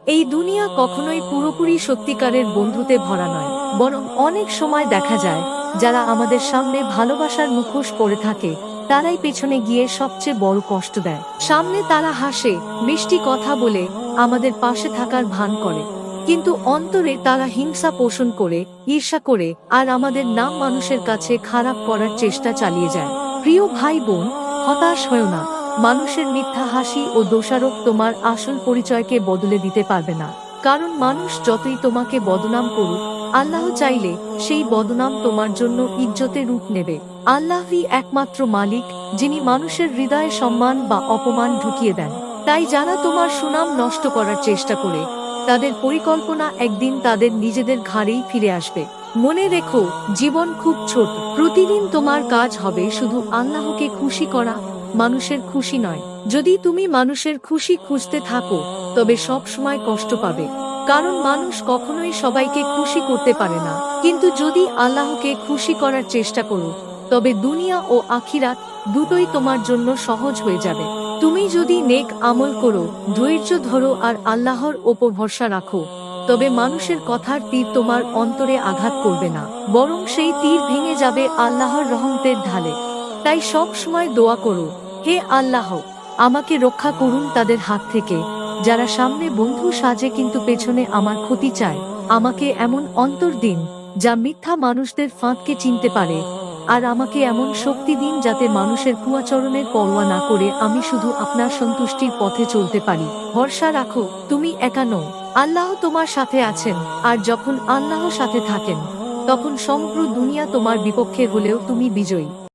এই দুনিয়া কখনোই পুরোপুরি সত্যিকারের বন্ধুতে ভরা নয়, বরং অনেক সময় দেখা যায় যারা আমাদের সামনে ভালোবাসার মুখোশ পরে থাকে তারাই পেছনে গিয়ে সবচেয়ে বড় কষ্ট দেয়। সামনে তারা হাসে, মিষ্টি কথা বলে, আমাদের পাশে থাকার ভান করে, কিন্তু অন্তরে তারা হিংসা পোষণ করে, ঈর্ষা করে, আর আমাদের নাম মানুষের কাছে খারাপ করার চেষ্টা চালিয়ে যায়। প্রিয় ভাই বোন, হতাশ হয়ো না। মানুষের মিথ্যা হাসি ও দোষারোপ তোমার আসল পরিচয়কে বদলে দিতে পারবে না। কারণ মানুষ যতই তোমাকে বদনাম করুক, আল্লাহ চাইলে সেই বদনাম তোমার জন্য ইজ্জতের রূপ নেবে। আল্লাহই একমাত্র মালিক, যিনি মানুষের হৃদয়ে সম্মান বা অপমান ঢুকিয়ে দেন। তাই যারা তোমার সুনাম নষ্ট করার চেষ্টা করে, তাদের পরিকল্পনা একদিন তাদের নিজেদের ঘাড়েই ফিরে আসবে। মনে রেখো, জীবন খুব ছোট। প্রতিদিন তোমার কাজ হবে শুধু আল্লাহকে খুশি করা, মানুষের খুশি নয়। যদি তুমি মানুষের খুশি খুঁজতে থাকো, তবে সব সময় কষ্ট পাবে। কারণ মানুষ কখনোই সবাইকে খুশি করতে পারে না। কিন্তু যদি আল্লাহকে খুশি করার চেষ্টা করো, তবে দুনিয়া ও আখিরাত দুটোই তোমার জন্য সহজ হয়ে যাবে। তুমি যদি নেক আমল করো, ধৈর্য ধরো আর আল্লাহর ওপর ভরসা রাখো, তবে মানুষের কথার তীর তোমার অন্তরে আঘাত করবে না, বরং সেই তীর ভেঙে যাবে আল্লাহর রহমতের ঢালে। তাই সব সময় দোয়া করো, হে আল্লাহ, আমাকে রক্ষা করুন তাদের হাত থেকে, যারা সামনে বন্ধু সাজে কিন্তু পেছনে আমার ক্ষতি চায়। আমাকে এমন অন্তর দিন যা মিথ্যা মানুষদের ফাঁদকে চিনতে পারে, আর আমাকে এমন শক্তি দিন যাতে মানুষের কুয়াচরণের পরোয়া না করে আমি শুধু আপনার সন্তুষ্টির পথে চলতে পারি। ভরসা রাখো, তুমি একা নও, আল্লাহ তোমার সাথে আছেন। আর যখন আল্লাহ সাথে থাকেন, তখন সমগ্র দুনিয়া তোমার বিপক্ষে হলেও তুমি বিজয়ী।